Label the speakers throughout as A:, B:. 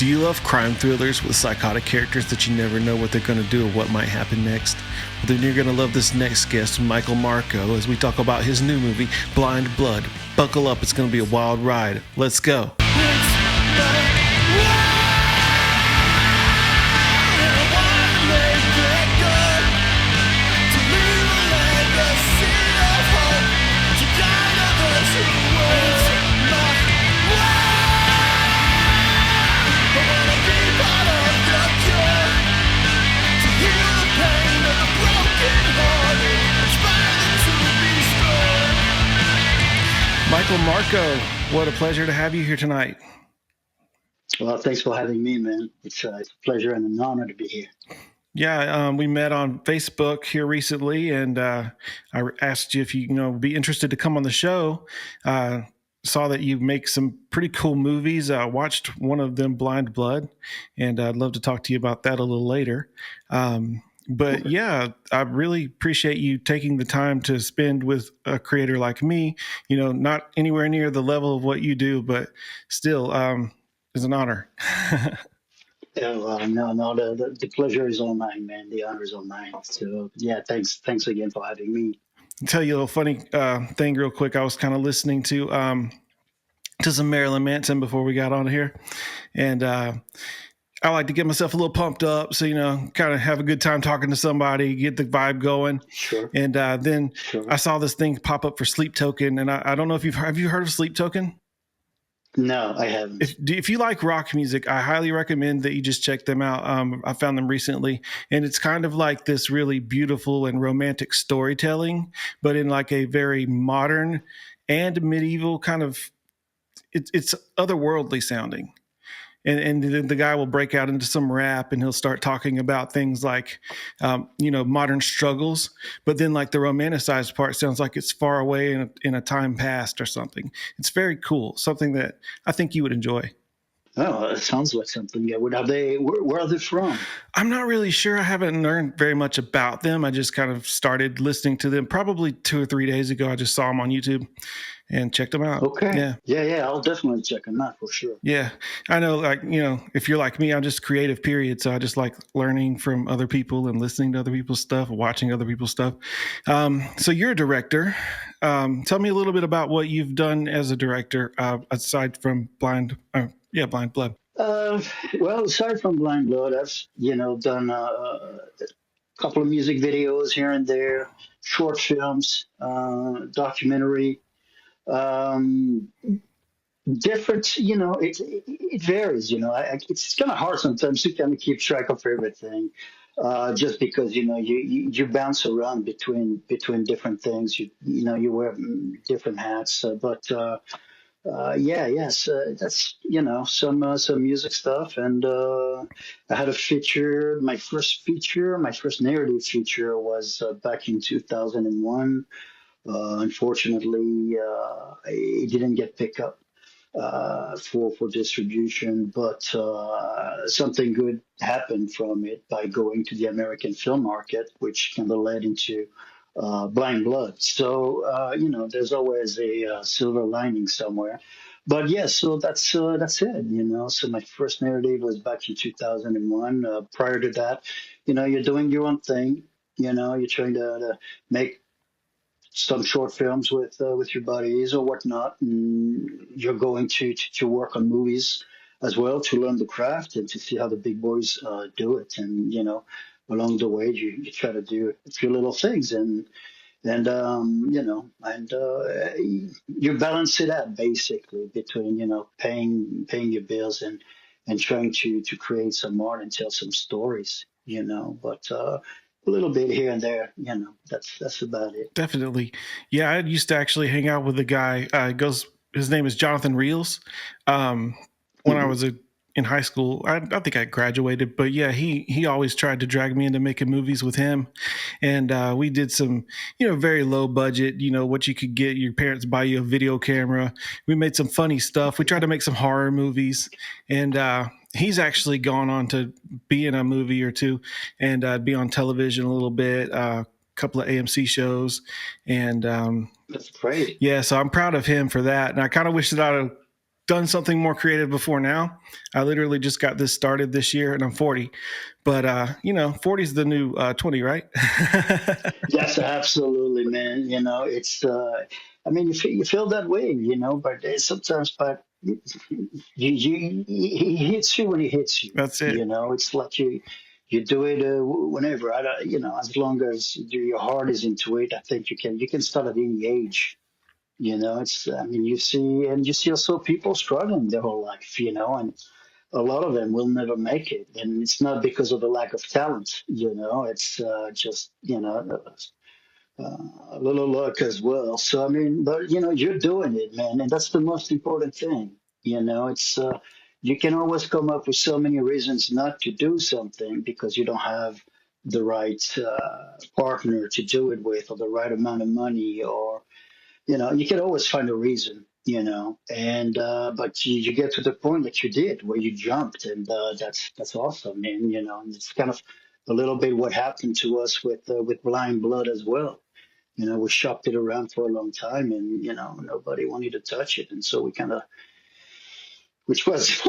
A: Do you love crime thrillers with psychotic characters that you never know what they're going to do or what might happen next? Well, then you're going to love this next guest, Michael Marco, as we talk about his new movie, Blind Blood. Buckle up, it's going to be a wild ride. Let's go. Michael Marco, what a pleasure to have you here tonight.
B: Well, thanks for having me, man. It's a pleasure and an honor to be here.
A: Yeah, we met on Facebook here recently, and I asked you if you be interested to come on the show. Saw that you make some pretty cool movies. I watched one of them, Blind Blood, and I'd love to talk to you about that a little later. But yeah, I really appreciate you taking the time to spend with a creator like me. Not anywhere near the level of what you do, but still, it's an honor.
B: No, the pleasure is all mine, man. The honor is all mine. So yeah, thanks again for having me.
A: I'll tell you a little funny thing real quick. I was kind of listening to some Marilyn Manson before we got on here, and I like to get myself a little pumped up, so kind of have a good time talking to somebody, get the vibe going.
B: Sure.
A: And then I saw this thing pop up for Sleep Token, and I don't know if have you heard of Sleep Token?
B: No, I haven't.
A: If you like rock music, I highly recommend that you just check them out. I found them recently, and it's kind of like this really beautiful and romantic storytelling, but in like a very modern and medieval kind of. It's otherworldly sounding. And the guy will break out into some rap, and he'll start talking about things like, modern struggles. But then like the romanticized part sounds like it's far away in a time past or something. It's very cool. Something that I think you would enjoy.
B: Oh, it sounds like something. Yeah. Where are they from?
A: I'm not really sure. I haven't learned very much about them. I just kind of started listening to them probably 2 or 3 days ago. I just saw them on YouTube and checked them out.
B: Okay. Yeah. I'll definitely check them out for sure.
A: Yeah. I know, if you're like me, I'm just creative, period. So I just like learning from other people and listening to other people's stuff, watching other people's stuff. So you're a director. Tell me a little bit about what you've done as a director, aside from Blind Blood.
B: Well, aside from Blind Blood, I've done a couple of music videos here and there, short films, documentary. Different, it varies. It's kind of hard sometimes to kind of keep track of everything, just because you bounce around between different things. You wear different hats, yes, that's some music stuff, and I had a feature. My first narrative feature was back in 2001. Unfortunately, it didn't get picked up for distribution, but something good happened from it by going to the American film market, which kind of led into Blind Blood. So there's always a silver lining somewhere. But yeah, so that's it. So my first narrative was back in 2001. Prior to that, you're doing your own thing. You're trying to make some short films with your buddies or whatnot, and you're going to work on movies as well to learn the craft and to see how the big boys do it. And along the way, you try to do a few little things, and you balance it out basically between paying your bills and trying to create some art and tell some stories. But a little bit here and there, that's about it.
A: Definitely. Yeah, I used to actually hang out with a guy. His name is Jonathan Reels. When I was in high school, I think I graduated, but yeah, he always tried to drag me into making movies with him. And we did some, very low budget, what you could get. Your parents buy you a video camera. We made some funny stuff. We tried to make some horror movies, and he's actually gone on to be in a movie or two and be on television a little bit, a couple of AMC shows. And
B: that's great.
A: Yeah, so I'm proud of him for that. And I kind of wish that I'd have done something more creative before now. I literally just got this started this year, and I'm 40. But 40 is the new 20, right?
B: Yes, absolutely, man. It's I mean, you feel that way, but sometimes, but he hits you when he hits you.
A: That's it.
B: It's like you do it whenever. I don't, as long as your heart is into it, I think you can start at any age. It's I mean, you see also people struggling their whole life, and a lot of them will never make it, and it's not because of the lack of talent. It's just a little luck as well. So I mean, but you're doing it, man, and that's the most important thing. It's you can always come up with so many reasons not to do something because you don't have the right partner to do it with, or the right amount of money, or you can always find a reason. And but you get to the point that you did where you jumped, and that's awesome, man. And it's kind of a little bit what happened to us with Blind Blood as well. We shopped it around for a long time, and nobody wanted to touch it, and so we kind of, which was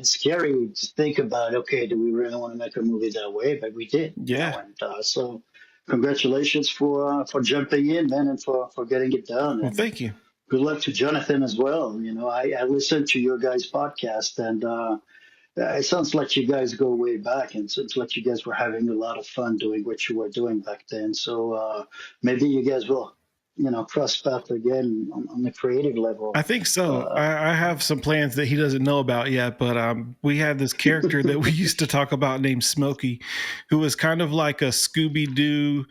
B: scary to think about. Okay, do we really want to make a movie that way? But we did,
A: Yeah.
B: and so congratulations for jumping in, man, and for getting it done,
A: Well,
B: and
A: thank you.
B: good luck to Jonathan as well. I listened to your guys' podcast, and it sounds like you guys go way back, and it sounds like you guys were having a lot of fun doing what you were doing back then. So maybe you guys will, cross paths again on the creative level.
A: I think so.
B: Uh,
A: I have some plans that he doesn't know about yet, but we had this character that we used to talk about named Smokey, who was kind of like a Scooby Doo,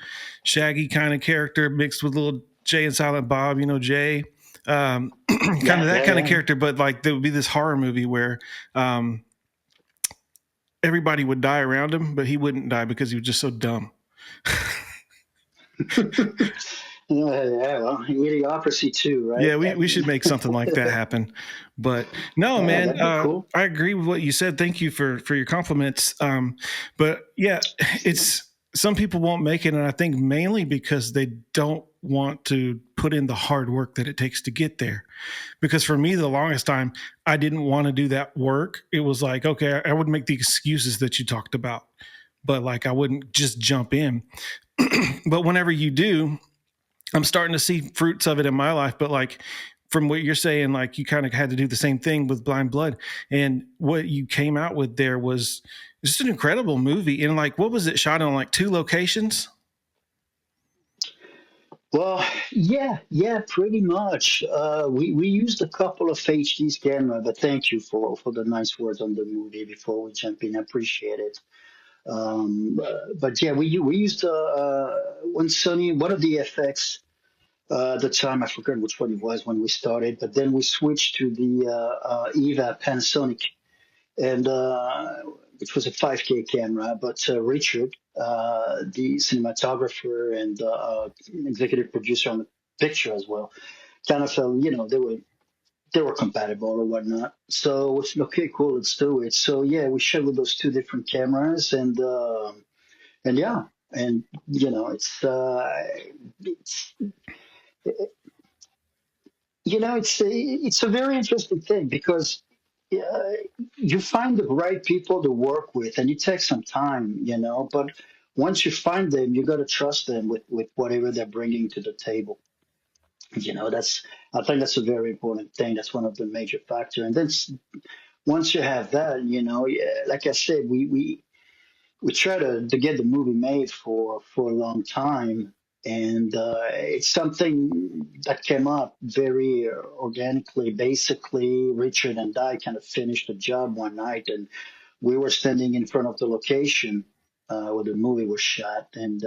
A: Shaggy kind of character mixed with little Jay and Silent Bob, Jay. Kind
B: yeah,
A: of that
B: yeah,
A: kind of
B: yeah.
A: character, but like there would be this horror movie where um, everybody would die around him, but he wouldn't die because he was just so dumb.
B: Yeah, well, idiocracy too, right?
A: Yeah,
B: I
A: we
B: mean,
A: should make something like that happen. But no,
B: yeah,
A: man,
B: that'd be cool.
A: I agree with what you said. Thank you for your compliments. But yeah, it's some people won't make it, and I think mainly because they don't want to put in the hard work that it takes to get there. Because for me, the longest time, I didn't want to do that work. It was like, okay, I would make the excuses that you talked about, but like I wouldn't just jump in. But whenever you do, I'm starting to see fruits of it in my life, but like from what you're saying, like you kind of had to do the same thing with Blind Blood, and what you came out with there was just an incredible movie. And like, what was it shot on? Like 2 locations?
B: Well, yeah, pretty much. We used a couple of HD's camera, but thank you for the nice words on the movie before we jump in. I appreciate it. But yeah, we used one Sony, one of the FX. At the time, I forgot which one it was when we started, but then we switched to the EVA Panasonic, and which was a 5K camera. But Richard, the cinematographer and executive producer on the picture as well, kind of felt, they were compatible or whatnot. So we said, okay, cool, let's do it. So yeah, we shot with those two different cameras, and yeah, and it's it's a very interesting thing because uh, you find the right people to work with, and it takes some time, but once you find them, you got to trust them with whatever they're bringing to the table. That's I think that's a very important thing. That's one of the major factors. And then once you have that, yeah, like I said, we try to get the movie made for a long time, and it's something that came up very organically. Basically, Richard and I kind of finished the job one night, and we were standing in front of the location where the movie was shot, and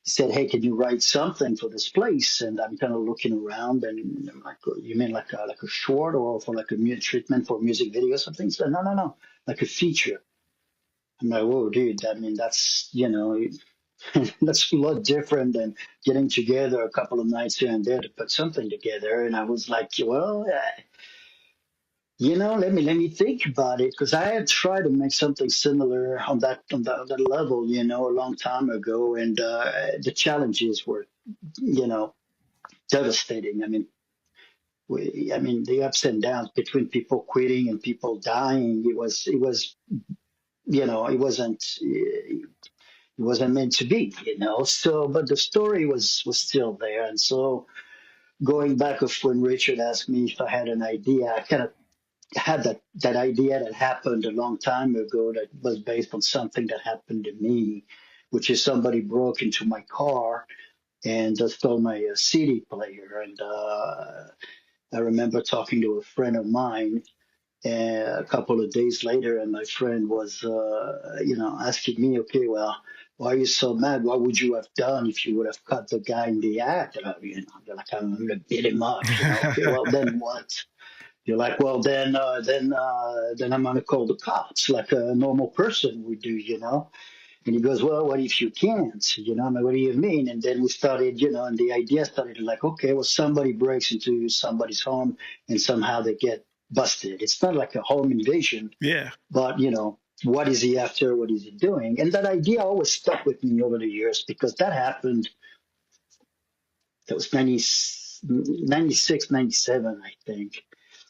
B: he said, "Hey, can you write something for this place?" And I'm kind of looking around, and I'm like, "You mean like a short, or for like a treatment for music video or something?" He said, "No, no, no, like a feature." I'm like, "Whoa, dude! I mean, that's that's a lot different than getting together a couple of nights here and there to put something together." And I was like, "Well, let me think about it," because I had tried to make something similar on that level, a long time ago, and the challenges were, you know, devastating. I mean, I mean, the ups and downs between people quitting and people dying. It was, it wasn't meant to be, So, but the story was still there, and so going back of when Richard asked me if I had an idea, I kind of had that idea that happened a long time ago that was based on something that happened to me, which is somebody broke into my car and stole my CD player. And I remember talking to a friend of mine a couple of days later, and my friend was, asking me, okay, well, why are you so mad? What would you have done if you would have cut the guy in the act? And they're like, I'm going to beat him up. Okay, well, then what? You're like, well, then I'm going to call the cops like a normal person would do. And he goes, well, what if you can't? I'm like, what do you mean? And then we started, and the idea started like, okay, well, somebody breaks into somebody's home and somehow they get busted. It's not like a home invasion,
A: Yeah.
B: but, what is he after? What is he doing? And that idea always stuck with me over the years because that happened. That was 96, 97, I think.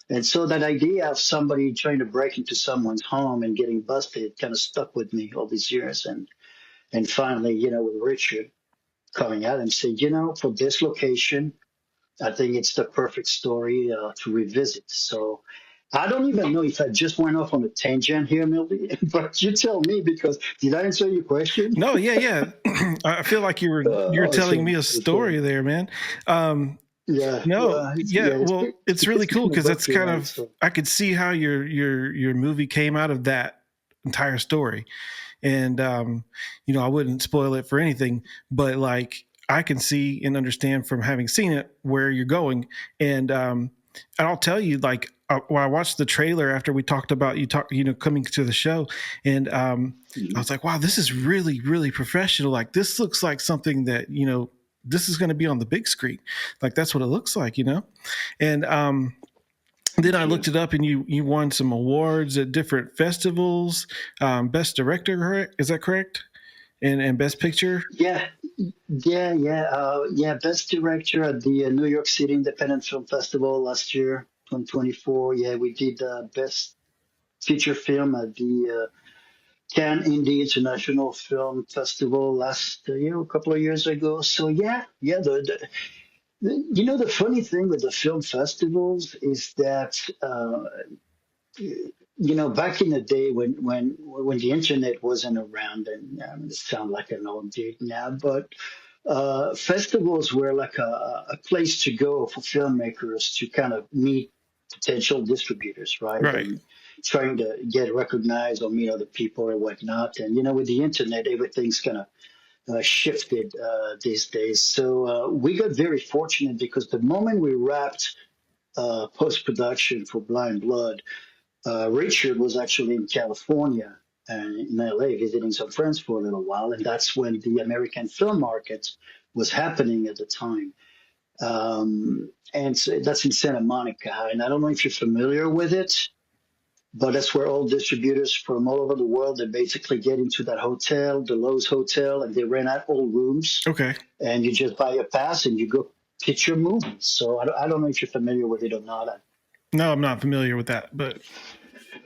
B: And so that idea of somebody trying to break into someone's home and getting busted kind of stuck with me all these years. And finally, with Richard coming out and said, for this location, I think it's the perfect story to revisit. So I don't even know if I just went off on a tangent here, Milty, but you tell me because did I answer your question?
A: No, yeah, yeah. I feel like you're telling me
B: Awesome.
A: a story there, man. Um,
B: Yeah,
A: no,
B: well,
A: yeah. Well, it's really
B: it's
A: cool
B: been a
A: because that's
B: bumpy
A: kind
B: ride.
A: of
B: So
A: I could see how your movie came out of that entire story, and I wouldn't spoil it for anything, but like I can see and understand from having seen it where you're going, and I'll tell you, like when I watched the trailer after we talked about coming to the show, and I
B: mhm.
A: was like, wow, this is really really professional. Like this looks like something that this is going to be on the big screen. Like that's what it looks like. And then I
B: Thank you.
A: looked it up, and you won some awards at different festivals. Best director, correct? Is that correct? And best picture.
B: Yeah, yeah. Best director at the New York City Independent Film Festival last year, 2024. Yeah, we did best feature film at the Cannes Indie International Film Festival last year, a couple of years ago. So yeah. The funny thing with the film festivals is that back in the day when the internet wasn't around, and it sounds like an old dude now, but festivals were like a place to go for filmmakers to kind of meet potential distributors, right?
A: Right.
B: And trying to get recognized or meet other people or whatnot. And, with the internet, everything's kind of shifted these days. So we got very fortunate because the moment we wrapped post production for Blind Blood, Richard was actually in California and in LA visiting some friends for a little while, and that's when the American film market was happening at the time. And so that's in Santa Monica, and I don't know if you're familiar with it, but that's where all distributors from all over the world they basically get into that hotel, the Lowe's Hotel, and they rent out all rooms,
A: Okay.
B: and you just buy a pass and you go pitch your movie. So I don't know if you're familiar with it or not.
A: No, I'm not familiar with that, but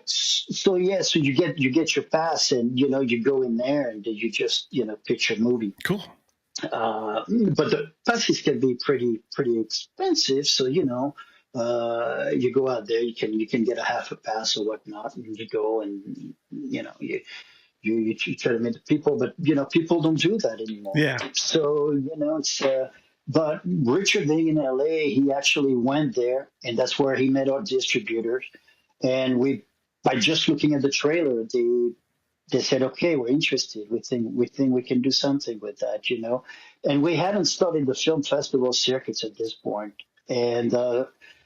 B: So yeah, so you get your pass, and you go in there and you just pitch your movie.
A: cool.
B: But the passes can be pretty expensive. So you go out there, you can get a half a pass or whatnot, and you go and you try to meet the people, but people don't do that anymore.
A: Yeah.
B: So it's. But Richard being in LA, he actually went there, and that's where he met our distributors. And by just looking at the trailer, they said, "Okay, we're interested. We think we can do something with that." And we hadn't started the film festival circuits at this point, and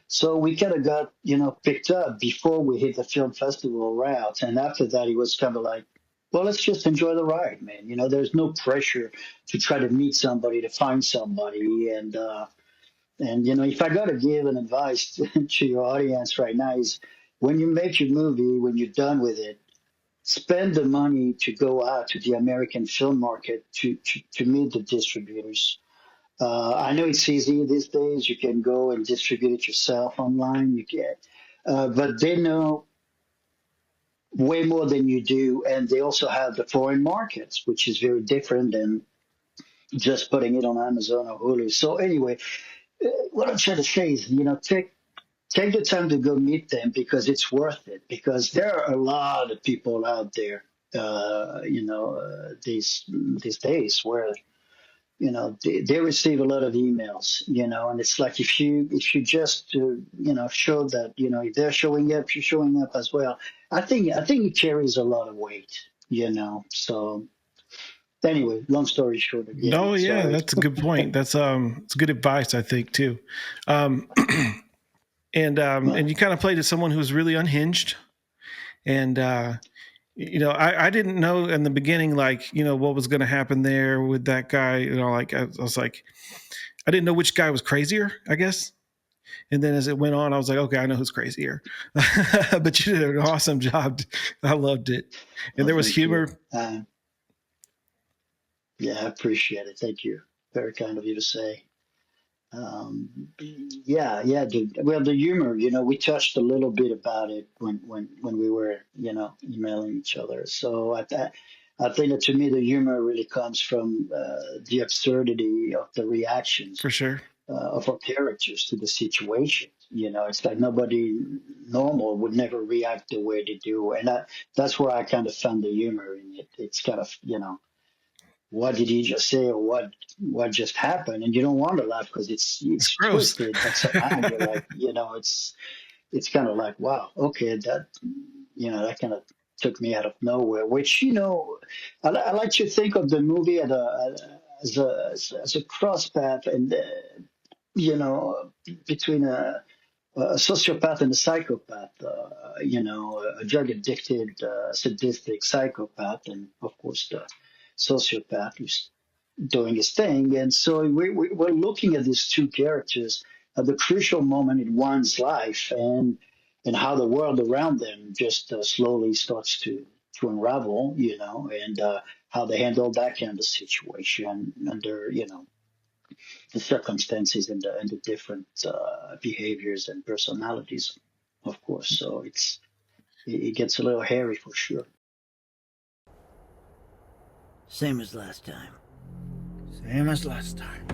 B: so we kind of got picked up before we hit the film festival route. And after that, it was kind of like, well, let's just enjoy the ride, man. There's no pressure to try to meet somebody, to find somebody, and if I got to give an advice to your audience right now is when you make your movie, when you're done with it, spend the money to go out to the American film market to meet the distributors. I know it's easy these days. You can go and distribute it yourself online. You can, but they know way more than you do, and they also have the foreign markets, which is very different than just putting it on Amazon or Hulu. So anyway, what I'm trying to say is, take the time to go meet them because it's worth it. Because there are a lot of people out there, these days where they receive a lot of emails, and it's like if you just show that if they're showing up, you're showing up as well. I think it carries a lot of weight, So anyway, long story short, again,
A: No, yeah,
B: sorry.
A: that's a good point. That's it's good advice, I think, too. Um, and
B: Well,
A: you kind of played as someone who's really unhinged, and I didn't know in the beginning, like, what was going to happen there with that guy. Like I was like, I didn't know which guy was crazier, I guess. And then as it went on, I was like, okay, I know who's crazier. But you did an awesome job. I loved it, and there was
B: thank you.
A: humor.
B: Yeah, I appreciate it. Thank you. Very kind of you to say. Um, yeah, yeah. The humor, we touched a little bit about it when we were, emailing each other. So I think that to me, the humor really comes from the absurdity of the reactions
A: For sure.
B: of our characters to the situation. It's like nobody normal would never react the way they do, and that's where I kind of found the humor in it. It's kind of, what did he just say or what just happened, and you don't want to laugh because
A: It's
B: it's
A: gross.
B: twisted, but somehow you're like, it's kind of like, wow, okay, that kind of took me out of nowhere, which I like to think of the movie as a cross path, and you know between a sociopath and a psychopath, a drug addicted, sadistic psychopath, and of course the sociopath who's doing his thing. And so we're looking at these two characters at the crucial moment in one's life, and how the world around them just slowly starts to unravel, and how they handle that kind of situation under, the circumstances and the different behaviors and personalities, of course. So it gets a little hairy for sure.
C: Same as last time. Same as last time.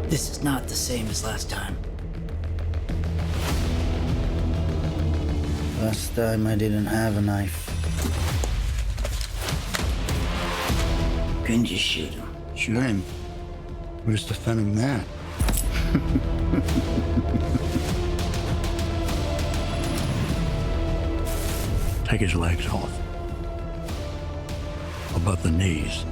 C: This is not the same as last time. Last time I didn't have a knife. Couldn't just shoot him.
D: Shoot him? Who's defending that? Take his legs off. Above the knees.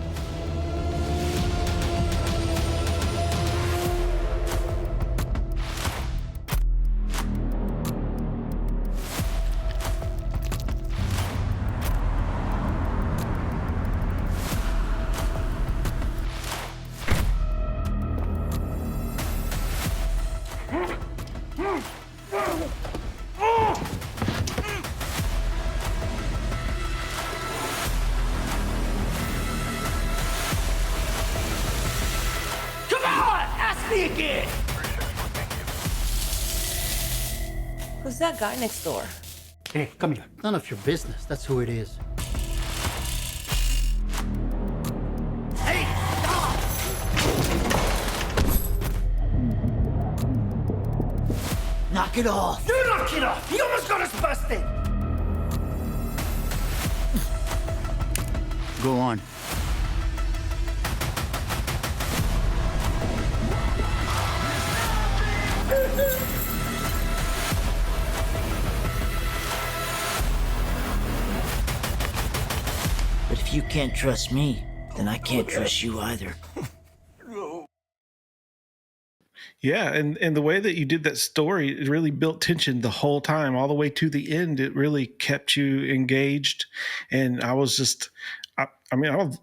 E: Who's that guy next door?
C: Hey, come here. None of your business. That's who it is. Hey! Stop! Knock it off.
E: You knock it off! He almost got us busted!
D: Go on.
C: you can't trust me, then I can't trust you either.
A: Yeah, and the way that you did that story, it really built tension the whole time, all the way to the end. It really kept you engaged, and I was just, I mean, I was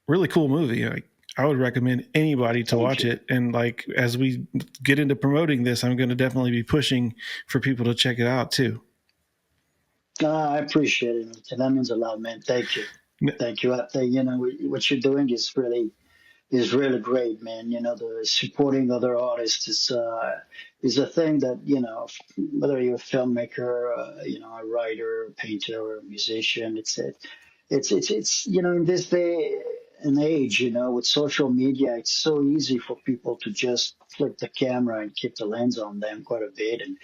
A: really cool movie. Like, I would recommend anybody to watch it. And like as we get into promoting this, I'm going to definitely be pushing for people to check it out too.
B: I appreciate it, and that means a lot, man. Thank you, thank you. I think what you're doing is really great, man. The supporting other artists is a thing that whether you're a filmmaker, a writer, a painter, or a musician, it's in this day and age, with social media, it's so easy for people to just flip the camera and keep the lens on them quite a bit, and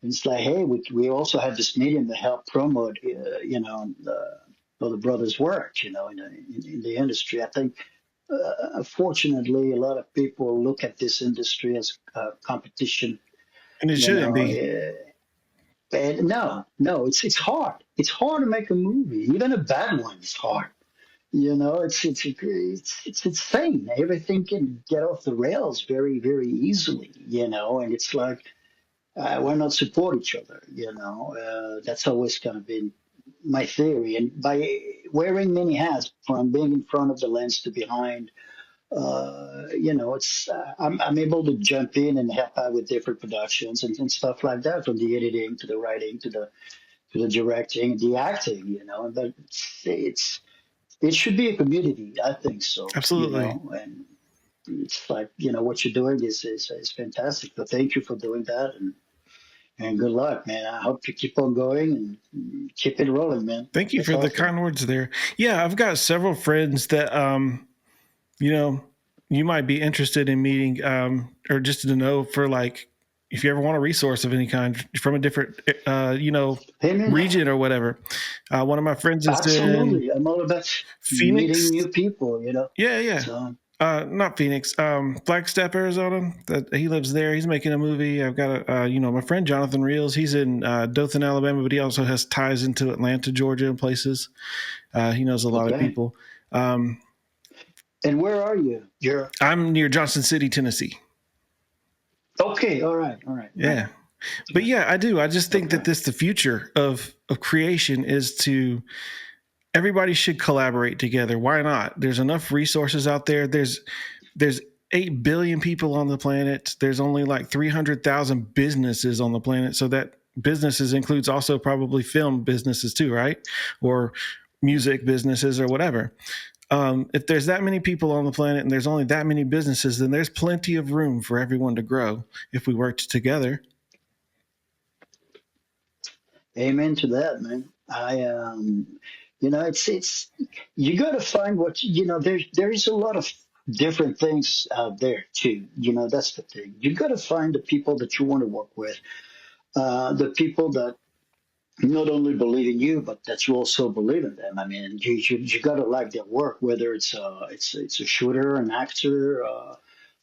B: it's like, hey, we also have this medium to help promote, the brothers' work, in the industry. I think fortunately, a lot of people look at this industry as competition.
A: And it
B: You
A: shouldn't
B: know,
A: be.
B: uh, and no, it's hard. It's hard to make a movie, even a bad one is hard. It's insane. Everything can get off the rails very very easily. And it's like why not support each other? That's always kind of been my theory. And by wearing many hats, from being in front of the lens to behind, it's I'm able to jump in and help out with different productions and stuff like that, from the editing to the writing to the directing, the acting. But it should be a community. I think so.
A: Absolutely.
B: And it's like what you're doing is fantastic. So thank you for doing that, and good luck, man. I hope you keep on going and keep it rolling, man.
A: Thank you
B: That's
A: for the
B: awesome.
A: kind words there. Yeah, I've got several friends that, you know, you might be interested in meeting, or just to know for like, if you ever want a resource of any kind from a different,
B: Hey, man,
A: region or whatever. One of my friends is in
B: absolutely. I'm all about meeting
A: Phoenix.
B: new people.
A: Yeah, yeah.
B: So,
A: Not Phoenix, Flagstaff, Arizona. That he lives there. He's making a movie. I've got my friend Jonathan Reels. He's in Dothan, Alabama, but he also has ties into Atlanta, Georgia, and places. He knows a lot of
B: okay.
A: people. Um,
B: And where are you? You're
A: I'm near Johnson City, Tennessee.
B: okay. All right. All right. Right.
A: Yeah, but yeah, I do. I just think
B: Okay.
A: that the future of creation is to everybody should collaborate together. Why not? There's enough resources out there. There's 8 billion people on the planet. There's only like 300,000 businesses on the planet. So that businesses includes also probably film businesses too, right? Or music businesses or whatever. If there's that many people on the planet and there's only that many businesses, then there's plenty of room for everyone to grow if we worked together.
B: Amen to that, man. It's you got to find what There's a lot of different things out there too. That's the thing. You got to find the people that you want to work with, the people that not only believe in you, but that you also believe in them. I mean, you got to like their work, whether it's a shooter, an actor,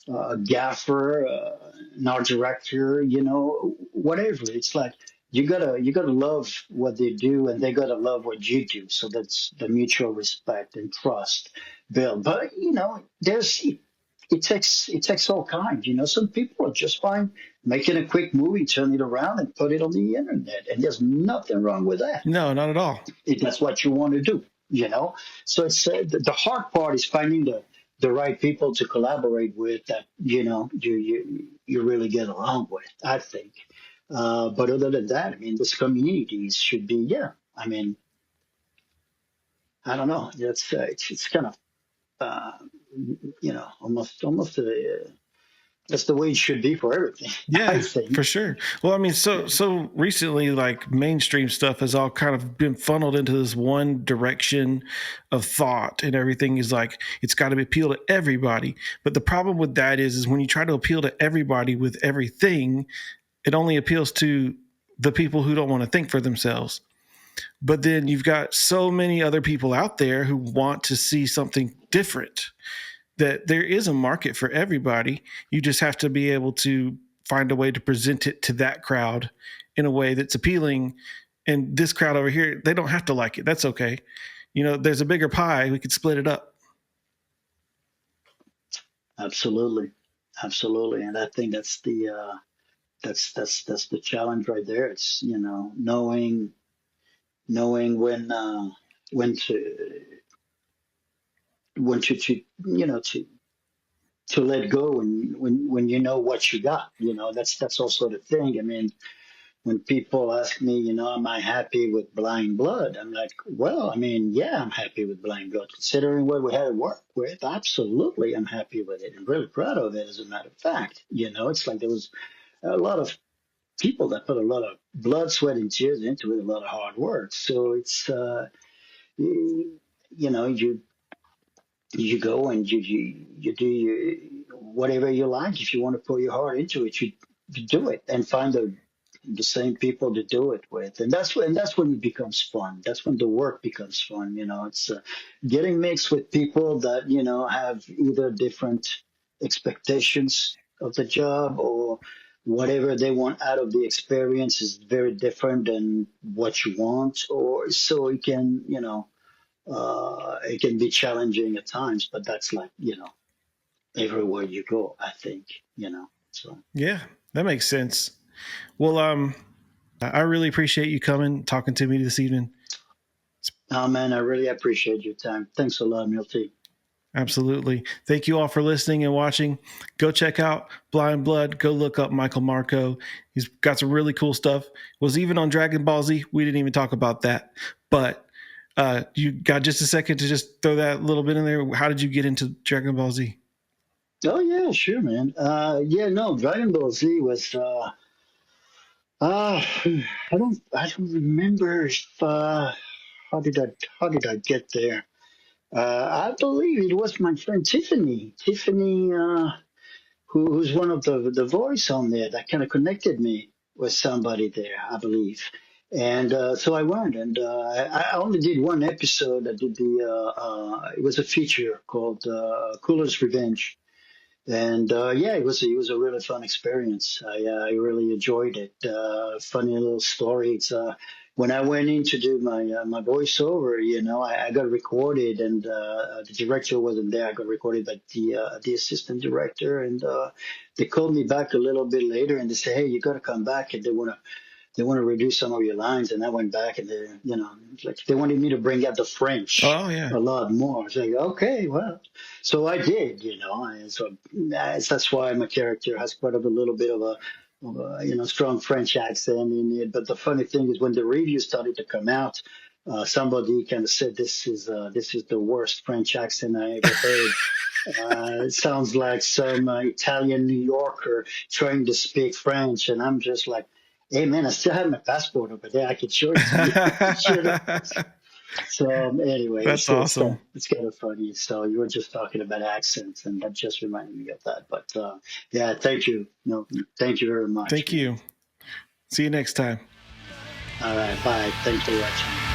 B: a gaffer, an art director, whatever. It's like you gotta love what they do, and they gotta love what you do. So that's the mutual respect and trust build. But it takes all kinds. Some people are just fine making a quick movie, turn it around, and put it on the internet, and there's nothing wrong with that
A: No, not at all.
B: if that's what you want to do. So it's the hard part is finding the right people to collaborate with that you really get along with, I think. But other than that, I mean, this communities should be, yeah. I mean, I don't know. It's kind of uh, almost that's the way it should be for everything. I
A: Yeah, for
B: think.
A: sure. Well, I mean, so recently, like mainstream stuff has all kind of been funneled into this one direction of thought, and everything is like it's got to appeal to everybody. But the problem with that is when you try to appeal to everybody with everything, it only appeals to the people who don't want to think for themselves. But then you've got so many other people out there who want to see something different, that there is a market for everybody. You just have to be able to find a way to present it to that crowd in a way that's appealing. And this crowd over here, they don't have to like it. That's okay. there's a bigger pie. We could split it up.
B: Absolutely, absolutely, and I think that's the challenge right there. It's knowing when to to let go, and when you know what you got. That's also the thing. I mean, when people ask me, am I happy with Blind Blood? I'm like, well, I mean, yeah, I'm happy with Blind Blood. Considering what we had to work with, absolutely, I'm happy with it. I'm really proud of it, as a matter of fact. It's like there was a lot of people that put a lot of blood, sweat, and tears into it, a lot of hard work. So it's, you you go and you do whatever you like. If you want to put your heart into it, you do it and find the same people to do it with, and that's when it becomes fun. That's when the work becomes fun. It's getting mixed with people that have either different expectations of the job, or whatever they want out of the experience is very different than what you want, or so it can be challenging at times, but that's like, everywhere you go, I think, so.
A: Yeah, that makes sense. Well, I really appreciate you coming, talking to me this evening.
B: Oh man, I really appreciate your time. Thanks a lot, Milty.
A: Absolutely. Thank you all for listening and watching. Go check out Blind Blood. Go look up Michael Marco. He's got some really cool stuff. Was even on Dragon Ball Z. We didn't even talk about that. But you got just a second to just throw that little bit in there. How did you get into Dragon Ball Z?
B: Oh yeah, sure, man. No, Dragon Ball Z was I don't remember if how did I get there? I believe it was my friend Tiffany. Tiffany, who's one of the voice on there, that kind of connected me with somebody there, I believe. And so I went, and I only did one episode. I did it was a feature called Cooler's Revenge. And yeah, it was a really fun experience. I really enjoyed it. Funny little story. It's when I went in to do my voiceover, I got recorded, and the director wasn't there. I got recorded by the assistant director, and they called me back a little bit later, and they said, "Hey, you got to come back, and they want to reduce some of your lines." And I went back, and like they wanted me to bring out the French
A: Oh, yeah.
B: a lot more. I was like, okay, well, so I did, and so that's why my character has quite a little bit of a strong French accent in it. But the funny thing is, when the reviews started to come out, somebody kind of said, this is the worst French accent I ever heard. It sounds like some Italian New Yorker trying to speak French, and I'm just like, hey man, I still have my passport over there. I can show it to you. So anyway,
A: That's awesome.
B: It's kind of funny. So you were just talking about accents, and that just reminded me of that. But yeah, thank you. No, thank you very much.
A: Thank you. See you next time.
B: All right, bye. Thanks for watching.